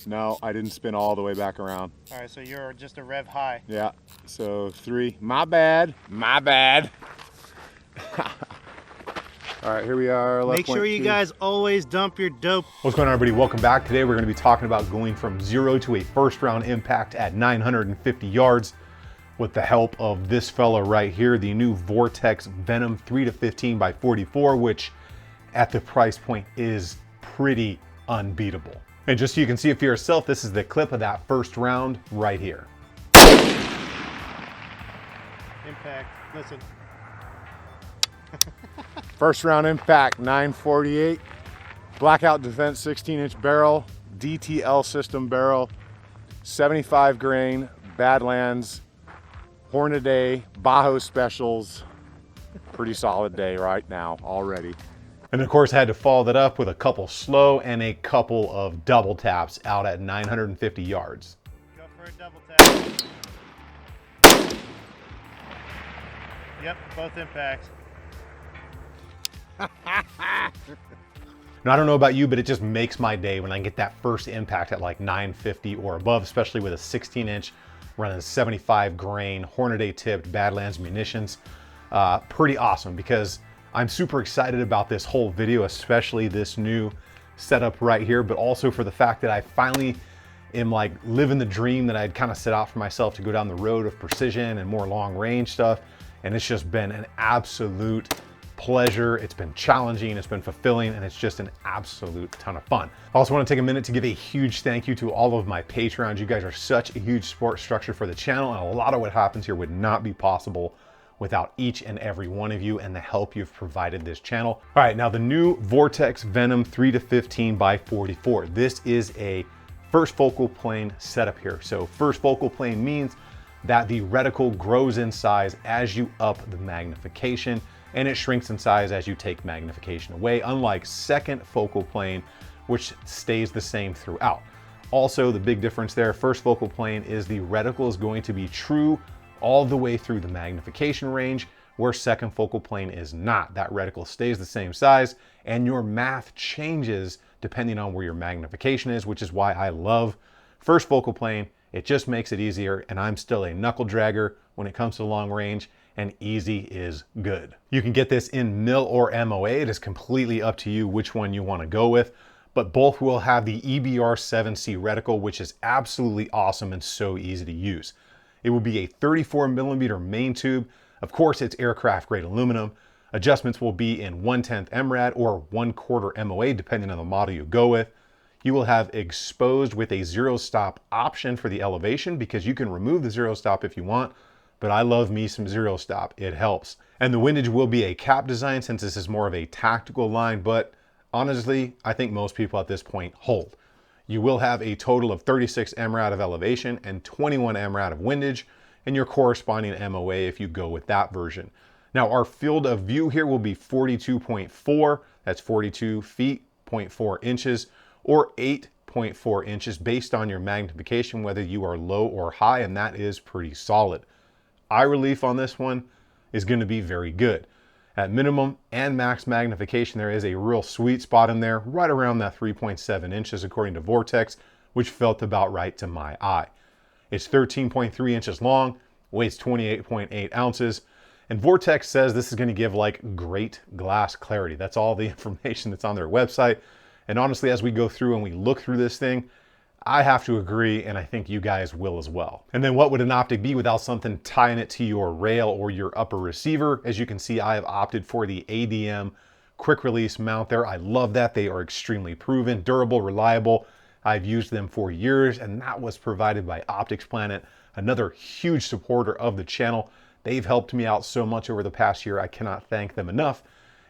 No, I didn't spin all the way back around. All right, so you're just a rev high. Yeah, so 3. My bad. My bad. All right, here we are. Make sure you guys always dump your dope. What's going on, everybody? Welcome back. Today we're going to be talking about going from 0 to a first round impact at 950 yards with the help of this fella right here, the new Vortex Venom 3-15x44, which at the price point is pretty unbeatable. And just so you can see it for yourself, this is the clip of that first round right here. Impact, listen. First round impact, 948. Blackout Defense 16-inch barrel, DTL system barrel, 75 grain, Badlands, Hornaday, Bajo specials. Pretty solid day right now already. And of course, I had to follow that up with a couple slow and a couple of double taps out at 950 yards. Go for a double tap. Yep, both impacts. Now, I don't know about you, but it just makes my day when I get that first impact at like 950 or above, especially with a 16-inch running 75 grain Hornaday tipped Badlands munitions. Pretty awesome, because I'm super excited about this whole video, especially this new setup right here, but also for the fact that I finally am like living the dream that I'd kind of set out for myself to go down the road of precision and more long range stuff. And it's just been an absolute pleasure. It's been challenging, it's been fulfilling, and it's just an absolute ton of fun. I also want to take a minute to give a huge thank you to all of my Patreons. You guys are such a huge support structure for the channel, and a lot of what happens here would not be possible without each and every one of you and the help you've provided this channel. All right, now the new Vortex Venom 3-15x44. This is a first focal plane setup here. So first focal plane means that the reticle grows in size as you up the magnification, and it shrinks in size as you take magnification away, unlike second focal plane, which stays the same throughout. Also, the big difference there, first focal plane is the reticle is going to be true all the way through the magnification range, where second focal plane is not. That reticle stays the same size, and your math changes depending on where your magnification is, which is why I love first focal plane. It just makes it easier, and I'm still a knuckle dragger when it comes to long range, and easy is good. You can get this in mil or MOA. It is completely up to you which one you want to go with, but both will have the EBR-7C reticle, which is absolutely awesome and so easy to use. It will be a 34mm main tube. Of course, it's aircraft grade aluminum. Adjustments will be in 1/10 MRAD or 1/4 MOA, depending on the model you go with. You will have exposed with a zero stop option for the elevation, because you can remove the zero stop if you want, but I love me some zero stop. It helps. And the windage will be a cap design, since this is more of a tactical line, but honestly, I think most people at this point hold. You will have a total of 36 MRAD of elevation and 21 MRAD of windage, and your corresponding MOA if you go with that version. Now, our field of view here will be 42.4, that's 42 feet, 0.4 inches, or 8.4 inches based on your magnification, whether you are low or high, and that is pretty solid. Eye relief on this one is going to be very good. At minimum and max magnification, there is a real sweet spot in there, right around that 3.7 inches according to Vortex, which felt about right to my eye. It's 13.3 inches long, weighs 28.8 ounces, and Vortex says this is going to give like great glass clarity. That's all the information that's on their website. And honestly, as we go through and we look through this thing, I have to agree, and I think you guys will as well. And then what would an optic be without something tying it to your rail or your upper receiver? As you can see, I have opted for the ADM quick release mount there. I love that. They are extremely proven, durable, reliable. I've used them for years, and that was provided by Optics Planet, another huge supporter of the channel. They've helped me out so much over the past year. I cannot thank them enough.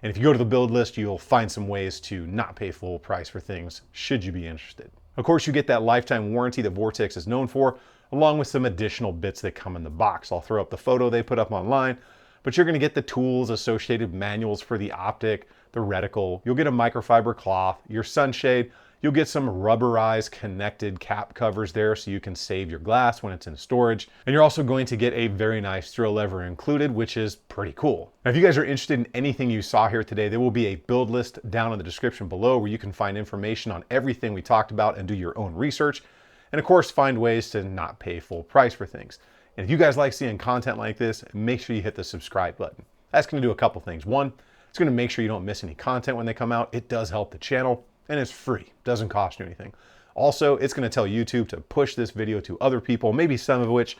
And if you go to the build list, you'll find some ways to not pay full price for things, should you be interested. Of course, you get that lifetime warranty that Vortex is known for, along with some additional bits that come in the box. I'll throw up the photo they put up online, but you're gonna get the tools, associated manuals for the optic, the reticle. You'll get a microfiber cloth, your sunshade. You'll get some rubberized connected cap covers there so you can save your glass when it's in storage. And you're also going to get a very nice throw lever included, which is pretty cool. Now, if you guys are interested in anything you saw here today, there will be a build list down in the description below where you can find information on everything we talked about and do your own research. And of course, find ways to not pay full price for things. And if you guys like seeing content like this, make sure you hit the subscribe button. That's going to do a couple things. One, it's going to make sure you don't miss any content when they come out. It does help the channel. And it's free, doesn't cost you anything. Also, it's gonna tell YouTube to push this video to other people, maybe some of which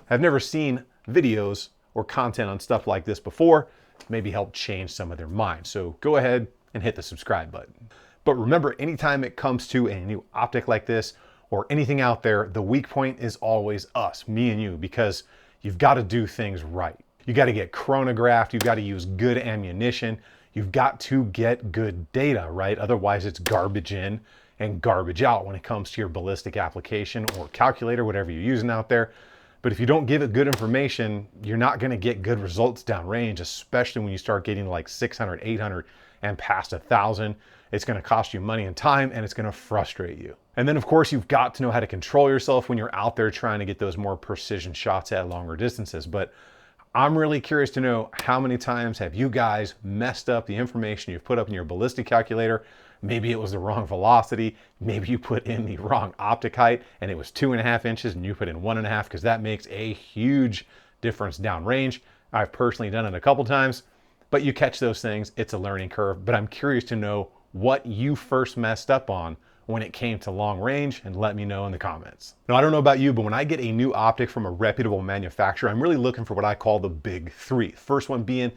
have never seen videos or content on stuff like this before, maybe help change some of their minds. So go ahead and hit the subscribe button. But remember, anytime it comes to a new optic like this or anything out there, the weak point is always us, me and you, because you've gotta do things right. You gotta get chronographed, you've gotta use good ammunition, you've got to get good data, right? Otherwise it's garbage in and garbage out when it comes to your ballistic application or calculator, whatever you're using out there. But if you don't give it good information, you're not gonna get good results downrange, especially when you start getting like 600, 800 and past 1,000. It's gonna cost you money and time, and it's gonna frustrate you. And then of course, you've got to know how to control yourself when you're out there trying to get those more precision shots at longer distances. But I'm really curious to know, how many times have you guys messed up the information you've put up in your ballistic calculator? Maybe it was the wrong velocity. Maybe you put in the wrong optic height and it was 2.5 inches and you put in 1.5, because that makes a huge difference downrange. I've personally done it a couple times, but you catch those things. It's a learning curve, but I'm curious to know what you first messed up on when it came to long range, and let me know in the comments. Now, I don't know about you, but when I get a new optic from a reputable manufacturer, I'm really looking for what I call the big three. First one being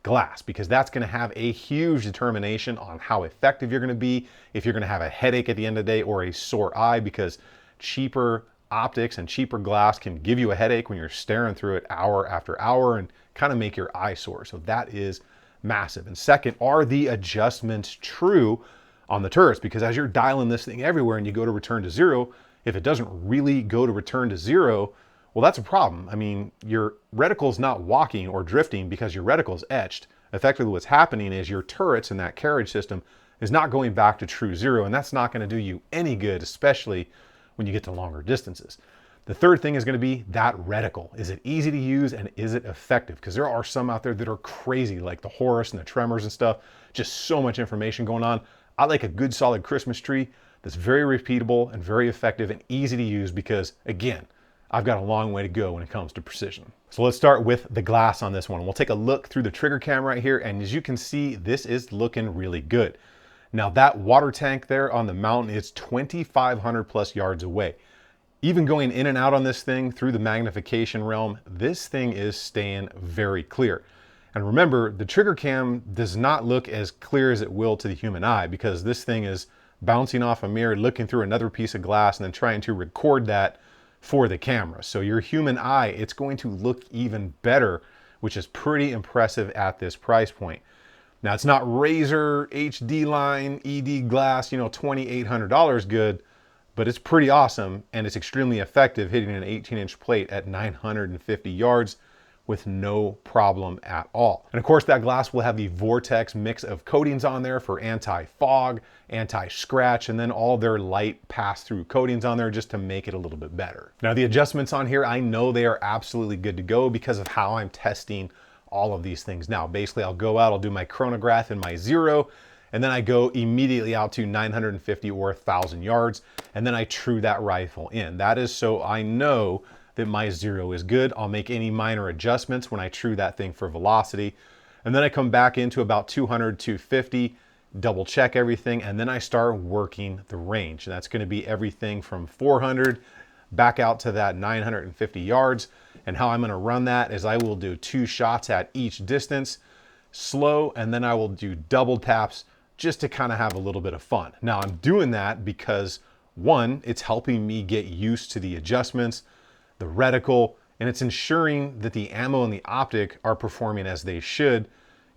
glass, because that's gonna have a huge determination on how effective you're gonna be, if you're gonna have a headache at the end of the day or a sore eye, because cheaper optics and cheaper glass can give you a headache when you're staring through it hour after hour and kind of make your eye sore. So that is massive. And second, are the adjustments true on the turrets? Because as you're dialing this thing everywhere and you go to return to zero, if it doesn't really go to return to zero, well, that's a problem. I mean, your reticle is not walking or drifting because your reticle is etched. Effectively, what's happening is your turrets and that carriage system is not going back to true zero, and that's not going to do you any good, especially when you get to longer distances. The third thing is going to be that reticle. Is it easy to use and is it effective? Because there are some out there that are crazy, like the Horus and the Tremors and stuff. Just so much information going on. I like a good solid Christmas tree that's very repeatable and very effective and easy to use, because again, I've got a long way to go when it comes to precision. So let's start with the glass on this one. We'll take a look through the trigger cam right here, and as you can see, this is looking really good. Now that water tank there on the mountain is 2,500 plus yards away. Even going in and out on this thing through the magnification realm, this thing is staying very clear. And remember, the trigger cam does not look as clear as it will to the human eye, because this thing is bouncing off a mirror, looking through another piece of glass, and then trying to record that for the camera. So your human eye, it's going to look even better, which is pretty impressive at this price point. Now, it's not Razor HD line ED glass, you know, $2,800 good, but it's pretty awesome, and it's extremely effective, hitting an 18-inch plate at 950 yards with no problem at all. And of course, that glass will have the Vortex mix of coatings on there for anti-fog, anti-scratch, and then all their light pass-through coatings on there just to make it a little bit better. Now, the adjustments on here, I know they are absolutely good to go because of how I'm testing all of these things now. Basically, I'll go out, I'll do my chronograph and my zero, and then I go immediately out to 950 or 1,000 yards, and then I true that rifle in. That is so I know that my zero is good. I'll make any minor adjustments when I true that thing for velocity. And then I come back into about 200, 250, double check everything, and then I start working the range. And that's gonna be everything from 400 back out to that 950 yards. And how I'm gonna run that is I will do 2 shots at each distance, slow, and then I will do double taps just to kind of have a little bit of fun. Now, I'm doing that because, one, it's helping me get used to the adjustments, the reticle, and it's ensuring that the ammo and the optic are performing as they should.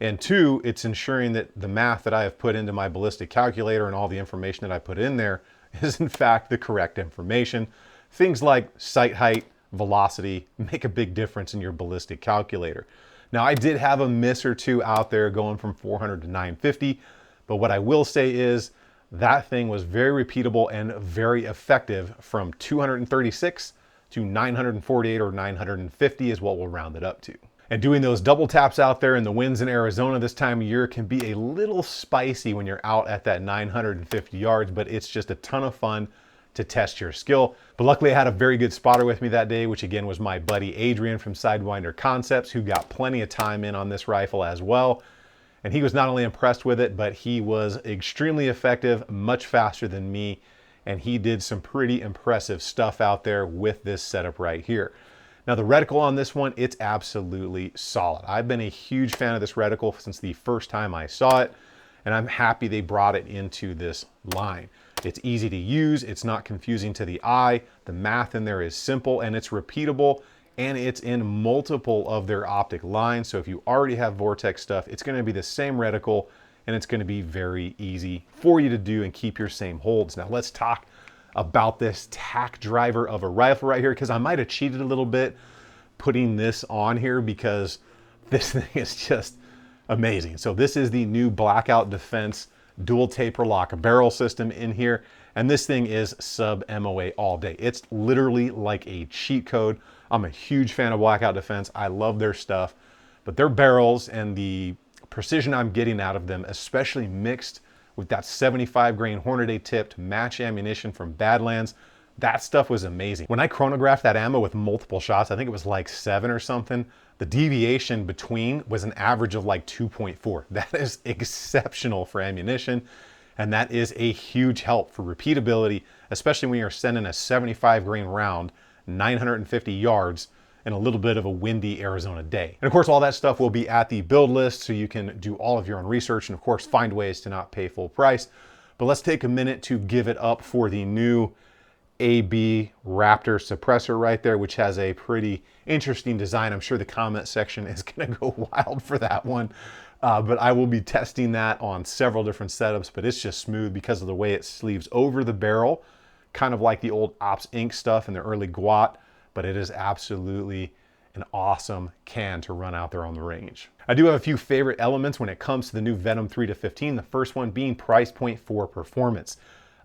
And two, it's ensuring that the math that I have put into my ballistic calculator and all the information that I put in there is in fact the correct information. Things like sight height, velocity make a big difference in your ballistic calculator. Now, I did have a miss or two out there going from 400 to 950, but what I will say is That thing was very repeatable and very effective from 236 to 948 or 950 is what we'll round it up to. And doing those double taps out there in the winds in Arizona this time of year can be a little spicy when you're out at that 950 yards, but it's just a ton of fun to test your skill. But luckily I had a very good spotter with me that day, which again was my buddy Adrian from Sidewinder Concepts, who got plenty of time in on this rifle as well. And he was not only impressed with it, but he was extremely effective, much faster than me. And he did some pretty impressive stuff out there with this setup right here. Now the reticle on this one, it's absolutely solid. I've been a huge fan of this reticle since the first time I saw it, and I'm happy they brought it into this line. It's easy to use, it's not confusing to the eye, the math in there is simple, and it's repeatable, and it's in multiple of their optic lines. So if you already have Vortex stuff, it's gonna be the same reticle, and it's gonna be very easy for you to do and keep your same holds. Now let's talk about this tack driver of a rifle right here, because I might have cheated a little bit putting this on here because this thing is just amazing. So this is the new Blackout Defense dual taper lock barrel system in here, and this thing is sub MOA all day. It's literally like a cheat code. I'm a huge fan of Blackout Defense. I love their stuff, but their barrels and the precision I'm getting out of them, especially mixed with that 75 grain Hornady tipped match ammunition from Badlands, that stuff was amazing. When I chronographed that ammo with multiple shots, I think it was like 7 or something, the deviation between was an average of like 2.4. That is exceptional for ammunition, and that is a huge help for repeatability, especially when you're sending a 75 grain round 950 yards in a little bit of a windy Arizona day. And of course, all that stuff will be at the build list, so you can do all of your own research and of course find ways to not pay full price. But let's take a minute to give it up for the new AB Raptor suppressor right there, which has a pretty interesting design. I'm sure the comment section is gonna go wild for that one. But I will be testing that on several different setups, but it's just smooth because of the way it sleeves over the barrel, kind of like the old Ops Inc stuff in the early GWAT. But it is absolutely an awesome can to run out there on the range. I do have a few favorite elements when it comes to the new Venom 3-15, the first one being price point for performance.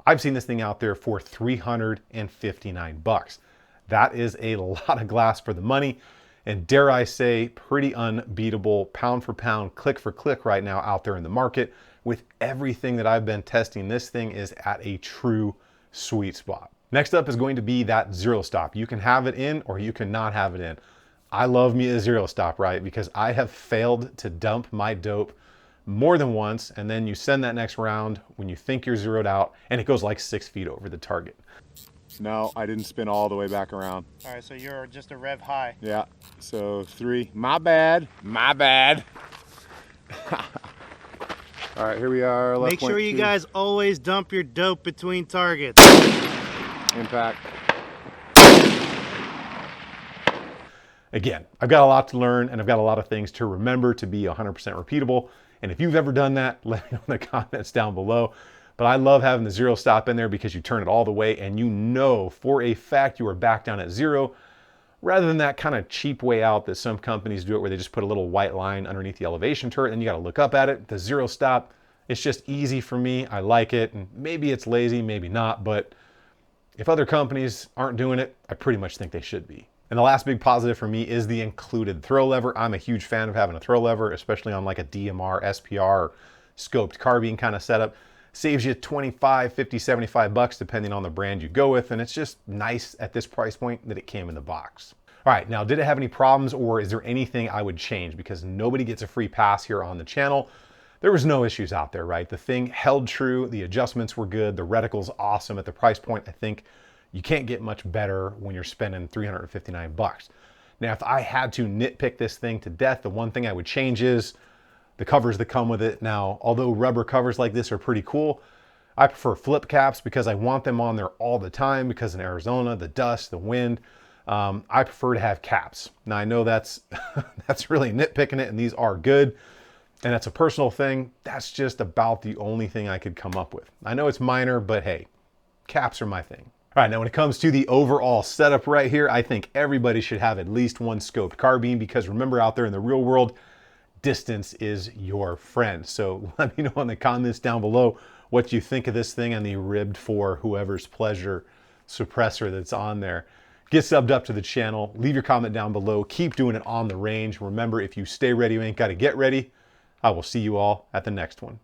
I've seen this thing out there for 359 bucks. That is a lot of glass for the money, and dare I say, pretty unbeatable pound for pound, click for click right now out there in the market. With everything that I've been testing, this thing is at a true sweet spot. Next up is going to be that zero stop. You can have it in or you cannot have it in. I love me a zero stop, right? Because I have failed to dump my dope more than once, and then you send that next round when you think you're zeroed out and it goes like 6 feet over the target. No, I didn't spin all the way back around. All right, so you're just a rev high. Yeah, so 3, my bad, my bad. All right, here we are. Make sure you 2. guys always dump your dope between targets. Impact. Again, I've got a lot to learn and I've got a lot of things to remember to be 100% repeatable. And if you've ever done that, let me know in the comments down below. But I love having the zero stop in there because you turn it all the way and you know for a fact you are back down at zero, rather than that kind of cheap way out that some companies do it where they just put a little white line underneath the elevation turret and you got to look up at it. The zero stop, it's just easy for me. I like it, and maybe it's lazy, maybe not, but if other companies aren't doing it, I pretty much think they should be. And the last big positive for me is the included throw lever. I'm a huge fan of having a throw lever, especially on like a DMR, SPR, or scoped carbine kind of setup. Saves you 25, 50, 75 bucks depending on the brand you go with, and it's just nice at this price point that it came in the box. All right, now did it have any problems, or is there anything I would change? Because nobody gets a free pass here on the channel. There was no issues out there, right? The thing held true, the adjustments were good, the reticle's awesome. At the price point, I think you can't get much better when you're spending 359 bucks. Now, if I had to nitpick this thing to death, the one thing I would change is the covers that come with it. Now, although rubber covers like this are pretty cool, I prefer flip caps because I want them on there all the time, because in Arizona, the dust, the wind, I prefer to have caps. Now, I know that's, that's really nitpicking it, and these are good. And that's a personal thing. That's just about the only thing I could come up with. I know it's minor, but hey, caps are my thing. All right, now when it comes to the overall setup right here, I think everybody should have at least one scoped carbine, because remember, out there in the real world, distance is your friend. So let me know in the comments down below what you think of this thing and the ribbed for whoever's pleasure suppressor that's on there. Get subbed up to the channel. Leave your comment down below. Keep doing it on the range. Remember, if you stay ready, you ain't got to get ready. I will see you all at the next one.